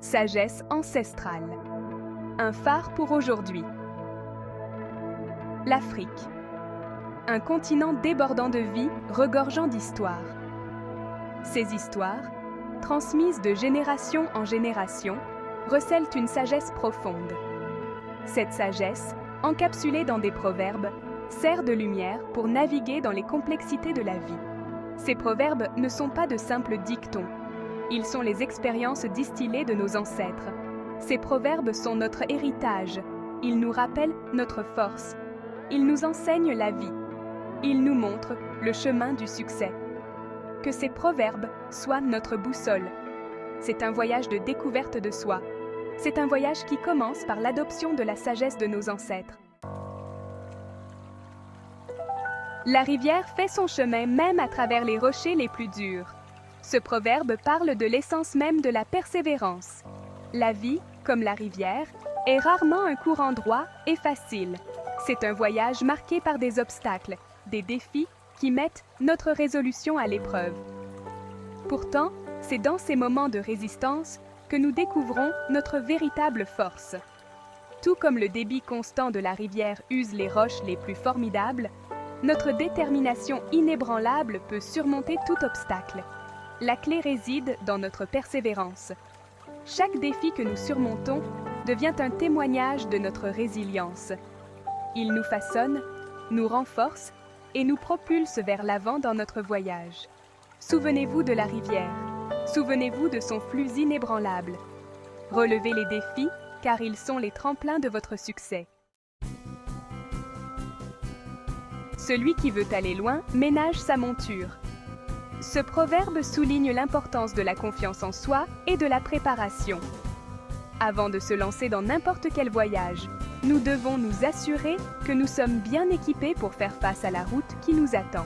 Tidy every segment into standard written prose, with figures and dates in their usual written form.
Sagesse ancestrale. Un phare pour aujourd'hui. L'Afrique. Un continent débordant de vie, regorgeant d'histoires. Ces histoires, transmises de génération en génération, recèlent une sagesse profonde. Cette sagesse, encapsulée dans des proverbes, sert de lumière pour naviguer dans les complexités de la vie. Ces proverbes ne sont pas de simples dictons. Ils sont les expériences distillées de nos ancêtres. Ces proverbes sont notre héritage. Ils nous rappellent notre force. Ils nous enseignent la vie. Ils nous montrent le chemin du succès. Que ces proverbes soient notre boussole. C'est un voyage de découverte de soi. C'est un voyage qui commence par l'adoption de la sagesse de nos ancêtres. La rivière fait son chemin même à travers les rochers les plus durs. Ce proverbe parle de l'essence même de la persévérance. La vie, comme la rivière, est rarement un courant droit et facile. C'est un voyage marqué par des obstacles, des défis qui mettent notre résolution à l'épreuve. Pourtant, c'est dans ces moments de résistance que nous découvrons notre véritable force. Tout comme le débit constant de la rivière use les roches les plus formidables, notre détermination inébranlable peut surmonter tout obstacle. La clé réside dans notre persévérance. Chaque défi que nous surmontons devient un témoignage de notre résilience. Il nous façonne, nous renforce et nous propulse vers l'avant dans notre voyage. Souvenez-vous de la rivière. Souvenez-vous de son flux inébranlable. Relevez les défis, car ils sont les tremplins de votre succès. Celui qui veut aller loin ménage sa monture. Ce proverbe souligne l'importance de la confiance en soi et de la préparation. Avant de se lancer dans n'importe quel voyage, nous devons nous assurer que nous sommes bien équipés pour faire face à la route qui nous attend.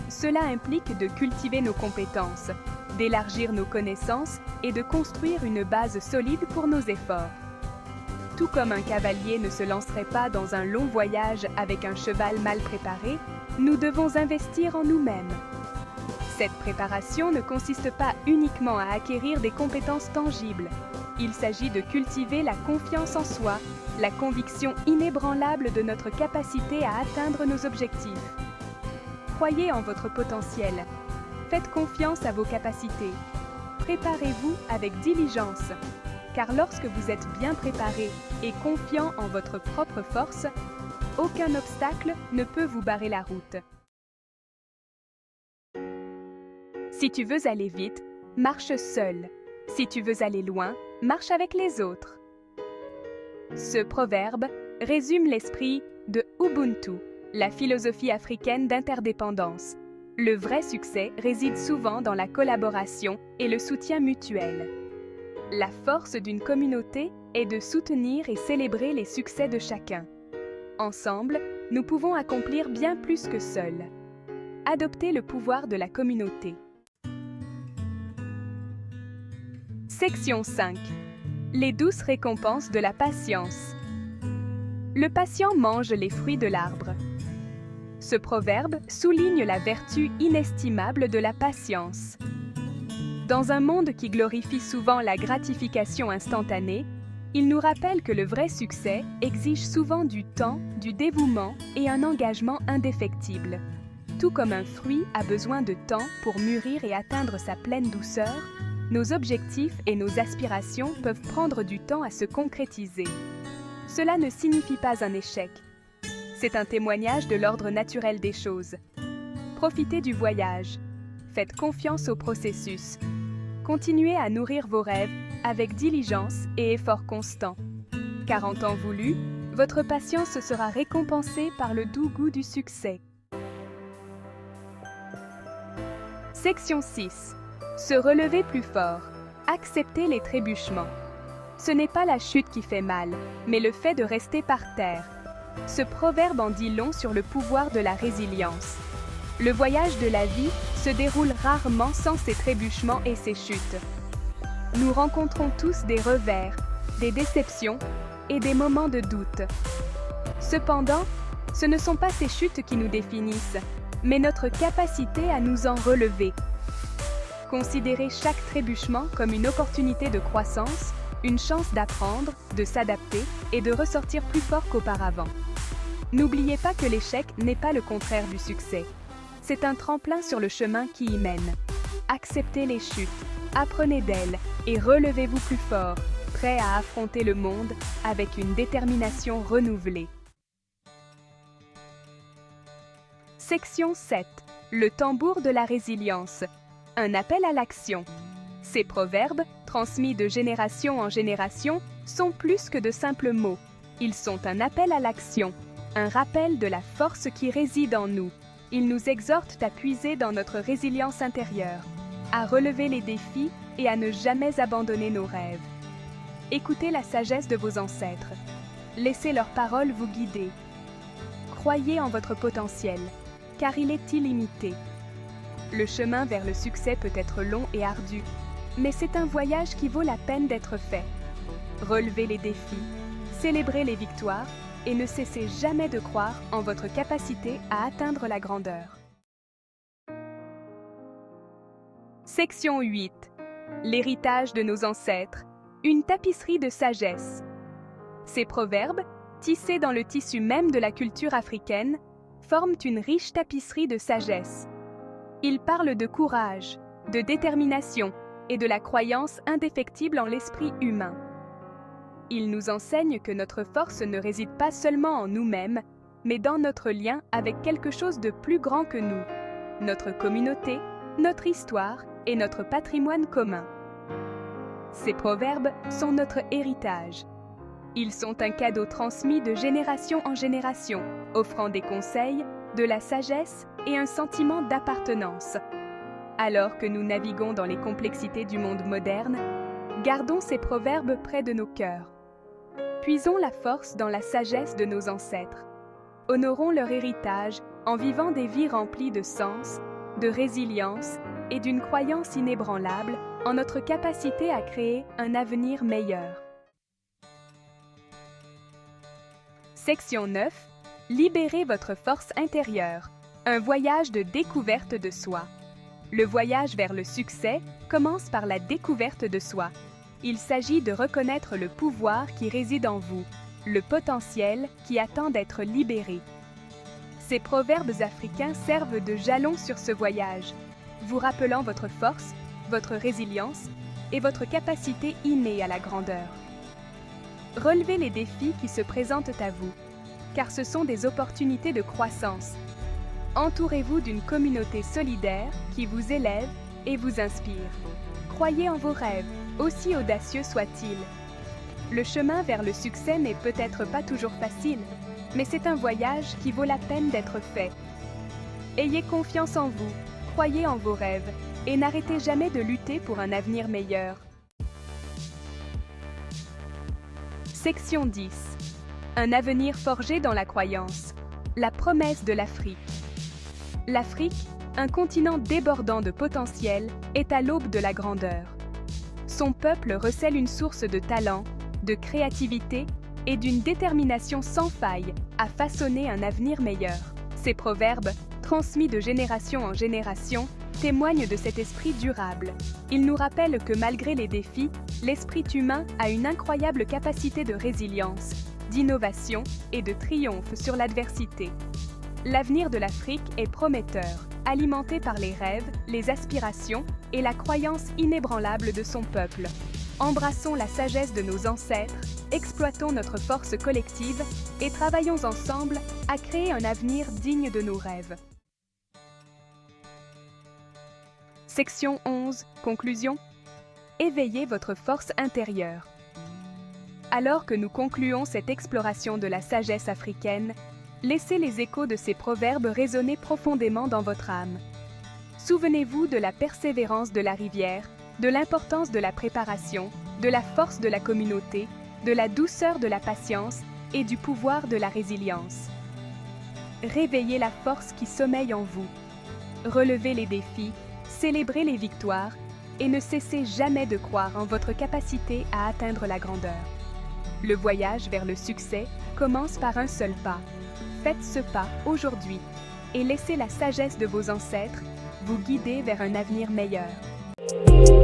Cela implique de cultiver nos compétences, d'élargir nos connaissances et de construire une base solide pour nos efforts. Tout comme un cavalier ne se lancerait pas dans un long voyage avec un cheval mal préparé, nous devons investir en nous-mêmes. Cette préparation ne consiste pas uniquement à acquérir des compétences tangibles. Il s'agit de cultiver la confiance en soi, la conviction inébranlable de notre capacité à atteindre nos objectifs. Croyez en votre potentiel. Faites confiance à vos capacités. Préparez-vous avec diligence. Car lorsque vous êtes bien préparé et confiant en votre propre force, aucun obstacle ne peut vous barrer la route. Si tu veux aller vite, marche seul. Si tu veux aller loin, marche avec les autres. Ce proverbe résume l'esprit de Ubuntu, la philosophie africaine d'interdépendance. Le vrai succès réside souvent dans la collaboration et le soutien mutuel. La force d'une communauté est de soutenir et célébrer les succès de chacun. Ensemble, nous pouvons accomplir bien plus que seuls. Adoptez le pouvoir de la communauté. Section 5. Les douces récompenses de la patience. Le patient mange les fruits de l'arbre. Ce proverbe souligne la vertu inestimable de la patience. Dans un monde qui glorifie souvent la gratification instantanée, il nous rappelle que le vrai succès exige souvent du temps, du dévouement et un engagement indéfectible. Tout comme un fruit a besoin de temps pour mûrir et atteindre sa pleine douceur, nos objectifs et nos aspirations peuvent prendre du temps à se concrétiser. Cela ne signifie pas un échec. C'est un témoignage de l'ordre naturel des choses. Profitez du voyage. Faites confiance au processus. Continuez à nourrir vos rêves avec diligence et effort constant. Car en temps voulu, votre patience sera récompensée par le doux goût du succès. Section 6. Se relever plus fort. Accepter les trébuchements. Ce n'est pas la chute qui fait mal, mais le fait de rester par terre. Ce proverbe en dit long sur le pouvoir de la résilience. Le voyage de la vie se déroule rarement sans ses trébuchements et ses chutes. Nous rencontrons tous des revers, des déceptions et des moments de doute. Cependant, ce ne sont pas ces chutes qui nous définissent, mais notre capacité à nous en relever. Considérez chaque trébuchement comme une opportunité de croissance, une chance d'apprendre, de s'adapter et de ressortir plus fort qu'auparavant. N'oubliez pas que l'échec n'est pas le contraire du succès. C'est un tremplin sur le chemin qui y mène. Acceptez les chutes, apprenez d'elles et relevez-vous plus fort, prêt à affronter le monde avec une détermination renouvelée. Section 7. Le tambour de la résilience. Un appel à l'action. Ces proverbes, transmis de génération en génération, sont plus que de simples mots. Ils sont un appel à l'action, un rappel de la force qui réside en nous. Ils nous exhortent à puiser dans notre résilience intérieure, à relever les défis et à ne jamais abandonner nos rêves. Écoutez la sagesse de vos ancêtres. Laissez leurs paroles vous guider. Croyez en votre potentiel, car il est illimité. Le chemin vers le succès peut être long et ardu, mais c'est un voyage qui vaut la peine d'être fait. Relevez les défis, célébrez les victoires et ne cessez jamais de croire en votre capacité à atteindre la grandeur. Section 8. L'héritage de nos ancêtres. Une tapisserie de sagesse. Ces proverbes, tissés dans le tissu même de la culture africaine, forment une riche tapisserie de sagesse. Ils parlent de courage, de détermination et de la croyance indéfectible en l'esprit humain. Ils nous enseignent que notre force ne réside pas seulement en nous-mêmes, mais dans notre lien avec quelque chose de plus grand que nous, notre communauté, notre histoire et notre patrimoine commun. Ces proverbes sont notre héritage. Ils sont un cadeau transmis de génération en génération, offrant des conseils, de la sagesse et un sentiment d'appartenance. Alors que nous naviguons dans les complexités du monde moderne, gardons ces proverbes près de nos cœurs. Puisons la force dans la sagesse de nos ancêtres. Honorons leur héritage en vivant des vies remplies de sens, de résilience et d'une croyance inébranlable en notre capacité à créer un avenir meilleur. Section 9. Libérez votre force intérieure. Un voyage de découverte de soi. Le voyage vers le succès commence par la découverte de soi. Il s'agit de reconnaître le pouvoir qui réside en vous, le potentiel qui attend d'être libéré. Ces proverbes africains servent de jalon sur ce voyage, vous rappelant votre force, votre résilience et votre capacité innée à la grandeur. Relevez les défis qui se présentent à vous, car ce sont des opportunités de croissance. Entourez-vous d'une communauté solidaire qui vous élève et vous inspire. Croyez en vos rêves, aussi audacieux soient-ils. Le chemin vers le succès n'est peut-être pas toujours facile, mais c'est un voyage qui vaut la peine d'être fait. Ayez confiance en vous, croyez en vos rêves et n'arrêtez jamais de lutter pour un avenir meilleur. Section 10. Un avenir forgé dans la croyance. La promesse de l'Afrique. L'Afrique, un continent débordant de potentiel, est à l'aube de la grandeur. Son peuple recèle une source de talent, de créativité et d'une détermination sans faille à façonner un avenir meilleur. Ces proverbes, transmis de génération en génération, témoignent de cet esprit durable. Ils nous rappellent que malgré les défis, l'esprit humain a une incroyable capacité de résilience, d'innovation et de triomphe sur l'adversité. L'avenir de l'Afrique est prometteur, alimenté par les rêves, les aspirations et la croyance inébranlable de son peuple. Embrassons la sagesse de nos ancêtres, exploitons notre force collective et travaillons ensemble à créer un avenir digne de nos rêves. Section 11. Conclusion. Éveillez votre force intérieure. Alors que nous concluons cette exploration de la sagesse africaine, laissez les échos de ces proverbes résonner profondément dans votre âme. Souvenez-vous de la persévérance de la rivière, de l'importance de la préparation, de la force de la communauté, de la douceur de la patience et du pouvoir de la résilience. Réveillez la force qui sommeille en vous. Relevez les défis, célébrez les victoires et ne cessez jamais de croire en votre capacité à atteindre la grandeur. Le voyage vers le succès commence par un seul pas. Faites ce pas aujourd'hui et laissez la sagesse de vos ancêtres vous guider vers un avenir meilleur. Bye.